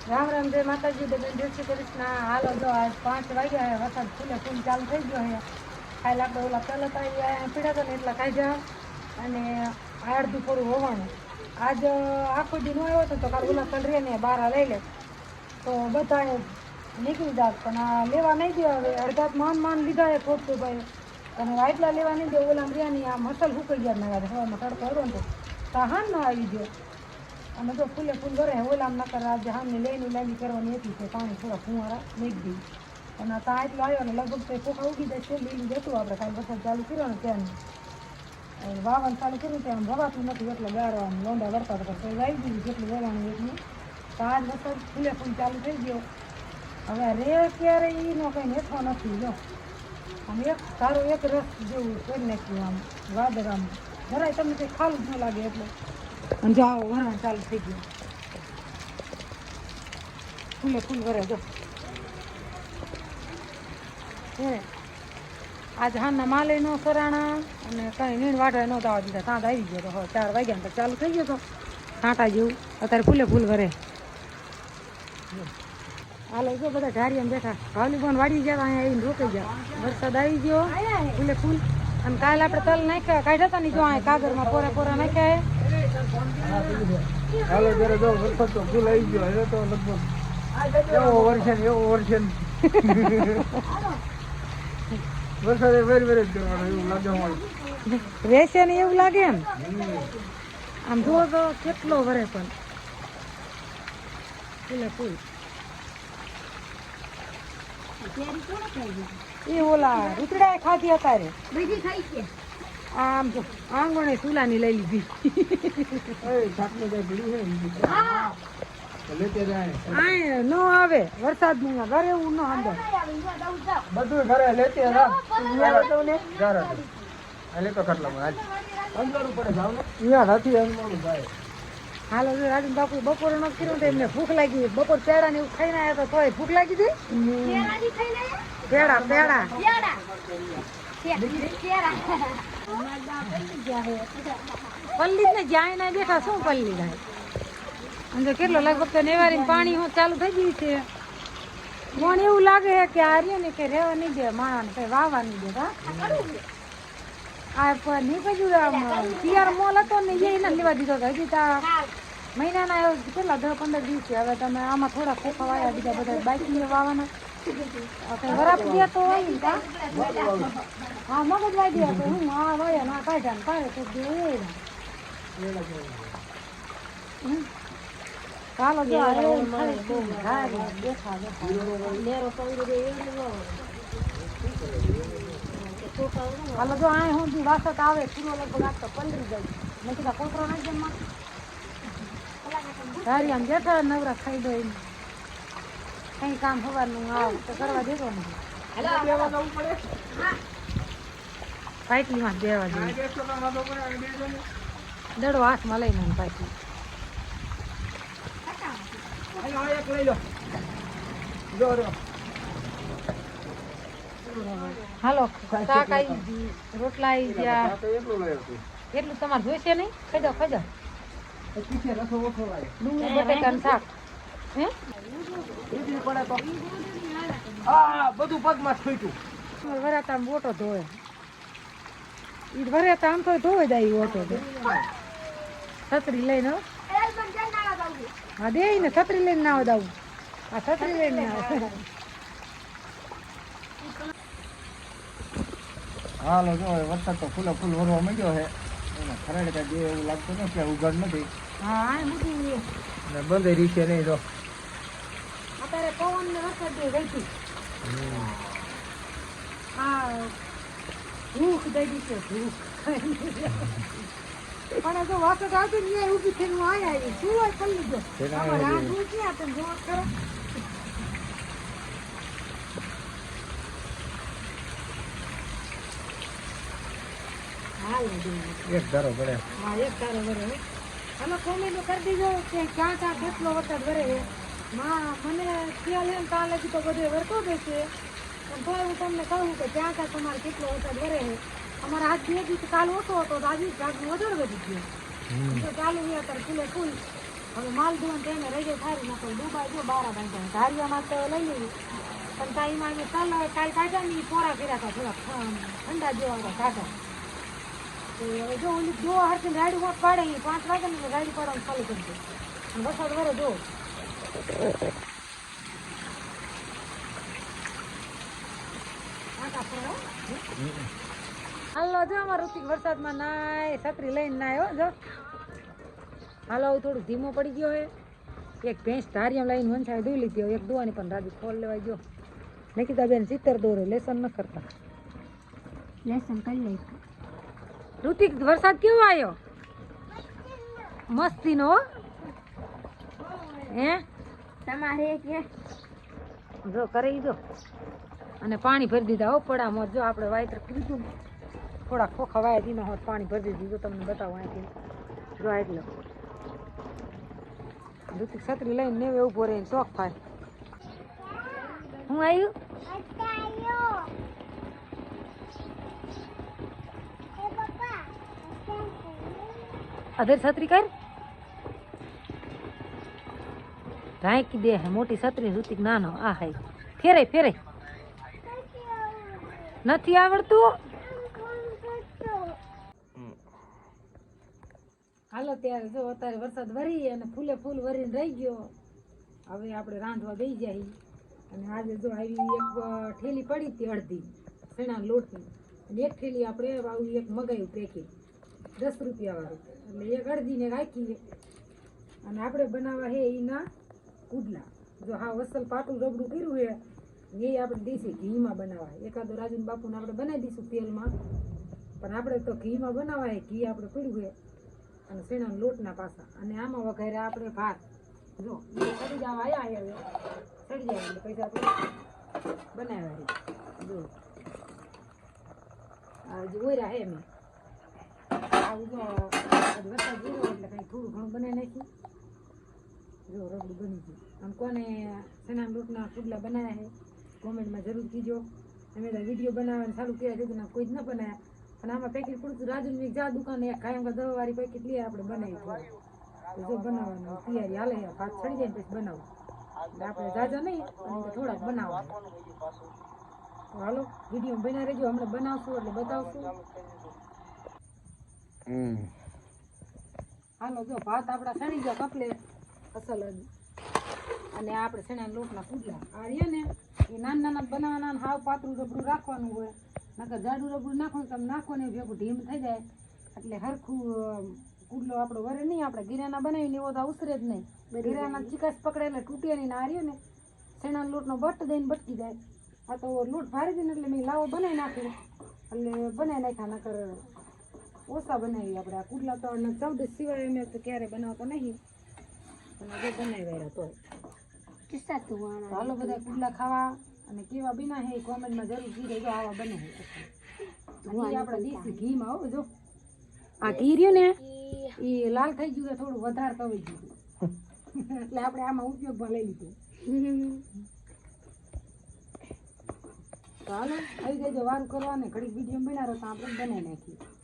રામ રામ જય માતાજી બેન જય શ્રી કૃષ્ણ. હાલો જો આજ 5 વાગ્યા વરસાદ ફૂલે ફૂલ ચાલુ થઈ ગયો છે. કાલે આપણે ઓલા પહેલાં પીડા હતા ને એટલા કાઢ્યા અને અડધું થોડું હોવાનું. આજ આખો દી ન આવ્યો હતો તો કાલે ઓલા કલરે ને બહાર લઈ લે તો બધા નીકળી જાત પણ આ લેવા નહીં દે. હવે અડધા માન લીધા એ થોડું ભાઈ અને આટલા લેવા નહીં દે. ઓલા રિયાની આ મસલ સુકાઈ ગયા ને હવામાં તડકો હતો ને તો હાન ન આવી ગયો અને જો ફૂલે ફૂલ ભરે ઓલામ નકર આજે સામે લઈને લાગી કરવાની હતી કે પાણી થોડા ફુવારા મેઘ દી અને ત્યાં એટલો આવ્યો ને લગભગ તો પોખા ઉગી જાય છે લીલું જતું આપણે કાલે વરસાદ ચાલુ કર્યો ને ત્યાં વાવણ ચાલુ કર્યું ત્યાં ભવાતું નથી એટલે ગાળવાનું લોંડા વરતા હતા તો આવી ગયું જેટલું વવાણું એટલું તો આજ વરસાદ ફૂલે ફૂલ ચાલુ થઈ ગયો. હવે રે ક્યારે એનો કંઈ નેઠો નથી જો આમ એક સારો એક રસ જેવું કરી નાખ્યું આમ વાદળ આમ જરાય તમને કંઈ ખાલું જ ન લાગે એટલે અને જો આવો વરણ ચાલુ થઈ ગયું ફૂલે ફૂલ ભરે જો હે આજ હાલના માલે નો સરાણા અને કંઈ નીણ વાટવા નહોતા આવવા દીધા તાંત આવી ગયો તો હવે 4 વાગ્યા તો ચાલુ થઈ ગયો તો કાંટા જેવું અત્યારે ફૂલે ફૂલ ભરે. હાલો જો બધા ઢારિયામાં બેઠા ભાવલી પણ વાડી ગયા અહીંયા આવીને રોકાઈ ગયા. વરસાદ આવી ગયો ફૂલે ફૂલ અને કાલે આપણે તલ નાખ્યા કાઢ્યા હતા ને જો અહીંયા કાગળમાં પોરા પોરા નાખ્યા હાલો જરા જો વરસાદ તો ફૂલ આવી ગયો હવે તો લગભગ એવો વર્ષન વરસાદ વેર જ કરવાનો એવું લાગે અમારે રહેશે ને એવું લાગે એમ આમ જુઓ તો કેટલો વરે પણ ફૂલે ફૂલ એ ઓલા રૂતડા ખાધી અત્યારે આમ જો આંગણે સુલાની લઈ લીધી ન આવે વરસાદ નું ઘરે એવું ન અંદર બધું ઘરે લેતે હાલો રાજુ બાપુ બપોરે ન કર્યું તો એમને ભૂખ લાગી બપોર પેડા ને એવું ખાઈને આવ્યા તો તોય ભૂખ લાગી હતી પેડા પલ્લી ને જાય ને બેઠા શું પલ્લી જાય અને કેટલો લગભગ તો નેવારી પાણી હું ચાલુ થઈ ગયું છે. મને એવું લાગે છે કે આ રહ્યો ને કે રહેવા નહીં દે માણસ કઈ વાવવા નહીં દે આ નીકળ્યું પિયર મોલ હતો ને એ નથી લેવા દીધો હતો હજી તા મહિનાના એવો કેટલા 10-15 દિવસ છે. હવે તમે આમાં થોડા ખોખા વાયા બીજા બધા બાઈક વાવવાના વરાપ ગયા તો હોય ને હા મગજ વાઈ ગયા તો હું આ વાયા ના કાઢ્યા ને પાડે તો દે ચાલો જો હાલો જો આ હું વાસત આવે પૂરો લગભગ આપતો પલરી જાય મેં કીધા કોતરો નાખી જમવા સારી આમ જેઠા નવરા ખાઈ દો એમ કઈ કામ સવારનું આવ તો કરવા દેતો નથી પાટલીમાં દેવા દે દડો હાથમાં લઈને પાટલી હાલો શાક આવી ગઈ રોટલા આવી ગયા એટલું તમારે જોઈશે નહીં ખાઈ જાઓ ડુંગળી બટેકાનું શાક હે બધું પગમાં છૂટ્યું વરાતા ઓટો ધોવે એ વરાતા આમ તો ધોવે જાય ઓટો છત્રી લઈને હા દે ને છત્રી લઈને ના દાવું આ છત્રી લઈને ના હાલો જો વરસાદ તો ફૂલ વરવા માંડ્યો છે એને ખરેખર જે એવું લાગતું નથી ઉઘાડ નથી હા બધું ને બંધ રીશે નહીં જો અત્યારે પવન ને વરસાદ જે ગઈ આ ભૂખ દઈ દીધો ભૂખ પણ જો વરસાદ આવતી ને ઊભી થઈને આયા શું હોય કરી લીધો આ ભૂખ ક્યાં તમે જોવા કરો એક ધારો પડે હા એક ધારો ભરે તમે કોમેન્ટ કરી દીધો કે ક્યાં કેટલો વરસાદ ભરે મને ખ્યાલ એમ ત્યાં લગી તો બધે વરતો દેશે પણ તો હું તમને કહું કે ત્યાં તમારે કેટલો વરસાદ ભરે છે. અમારા હાથ 2 દિવસ કાલ ઓછો હતો તો આજે જાગનું વધારે વધી ગયો તો ચાલુ અત્યારે ફૂલે ફૂલ હવે માલ ધોવાનું તેને રહી જાય સારી નાખો ડૂબાય જો બારા બાંધ્યા ધારિયામાં તો લઈ લેવી પણ તાઈમાં અમે કાલ કાઢ્યા ને પોરા કર્યા હતા થોડાક ઠંડા જેવા હતા કાઢા તો હવે જો ઓલી જો હરથી ગાડી મોટ પાડે 5 વાગે ને ગાડી પાડવાનું ચાલુ કરી દે વરસાદ વરે જો હાલો જો અમાર ઋતિક વરસાદમાં નાય છત્રી લઈને નાય હો જો હાલો થોડું ધીમો પડી ગયો હે એક ભેંસ ધારિયામાં લઈને વંચાઈ દોઈ લીધી એક દોવાની પણ રાજુ ખોલ લેવાય ગયો નિકિતા બેન 70 દોરે લેસન ન કરતા લેસન કરી લઈ ઋતિક વરસાદ કેવો આવ્યો મસ્તીનો હે તમારે કે જો કરી દો અને પાણી ભરી દીધા હો પડામાં જો આપણે વાયતર કીધું થોડા ખોખા વાય દીના હોત પાણી ભરી દીધું જો તમને બતાવું અહીંથી જો એટલે ઋતિક છત્રી લઈને નેવે ઉભો રહીને શોખ થાય હું આવ્યું અધર છત્રી કર ઢાંકી દે હે મોટી છત્રી ઋતિક નાનો આ હે ફેરે ફેરે નથી આવડતું હાલો ત્યારે જો અત્યારે વરસાદ વરી અને ફૂલે ફૂલ વરીને રહી ગયો હવે આપણે રાંધવા બેસી જાય અને આજે જો આવી એક ઠેલી પડી હતી અડધી ચણા લોટની અને એક ઠેલી આપણે આવું એક મગાવ્યું પેકેટ 10 રૂપિયા વાળું એટલે એક અડધીને રાખીએ અને આપણે બનાવવા હે એના કુડલા જો હા વસલ પાટું રબડું કર્યું હે એ આપણે દેશી ઘીમાં બનાવવા એકાદો રાજન બાપુને આપણે બનાવી દઈશું તેલમાં પણ આપણે તો ઘીમાં બનાવવા હે ઘી આપણે પીડ્યું હે અને શેણાના લોટના પાસા અને આમાં વઘારે આપણે ભાત જો સડી જવા આવ્યા હવે સડી જાય એટલે પછી આપણે બનાવ્યા જો આ જે ઓર્યા હે મેં આવું જો વરસાદ જીરો એટલે કંઈ થોડું ઘણું બનાવી નાખ્યું જો રબડું બની ગયું આમ કોને શેણાના લોટના કુડલા બનાવ્યા છે કોમેન્ટમાં જરૂર કીજો અમે તો વિડીયો બનાવવાનું ચાલુ કર્યા છે કોઈ જ ન બનાવ્યા અને આમાં પેકેટ પૂરતું રાજુની જા દુકાને એક કાયમ દવાવાળી પેકેટ લઈએ આપણે બનાવી તો જો બનાવવાનું તૈયારી હાલે ભાત ચડી જાય ને પછી બનાવું એટલે આપણે જાજા નહીં અને થોડાક બનાવવા તો હાલો વિડીયો બના રહેજો હમણાં બનાવશું એટલે બતાવશું હાલો જો ભાત આપણા સણી ગયા કપલે અસલ અને આપણે શેણાના લોટના પુડલા આ રહ્યા ને એ નાના નાના બનાવવાના હાવ પાતળું રબડું રાખવાનું હોય નકર જાડું રબડું નાખવાનું તમે નાખો ને ભેગું ઢીમ થઈ જાય એટલે હરખું કુડલો આપણો વરે નહીં આપણે ગીરાના બનાવીને એવો તો ઉસરે જ નહીં ગીરાના ચીકાશ પકડે એટલે તૂટે નહીં ને આ રહ્યો ને શેણાના લોટનો બટ દઈને બટકી જાય આ તો લોટ ભારી દઈને એટલે મેં લાવો બનાવી નાખ્યો એટલે બનાવી નાખ્યા નકર ઓછા બનાવી આપણે આ કુડલા તો 14 સિવાય અમે તો ક્યારે બનાવતા નહીં અને જો બનાવી વાળા તો હાલો બધા કુડલા ખાવા અને કેવા બીના હે કોમેન્ટમાં જરૂર કીધે જો આવા બને અને આપણે દેશી ઘીમાં હો જો આ ઘી રહ્યું ને એ લાલ થઈ ગયું થોડું વધારે તવી ગયું એટલે આપણે આમાં ઉપયોગમાં લઈ લીધું તો હાલો આવી જજો વારું કરવા ને ઘડીક વિડીયો બનાવો તો આપણે બનાવી નાખીએ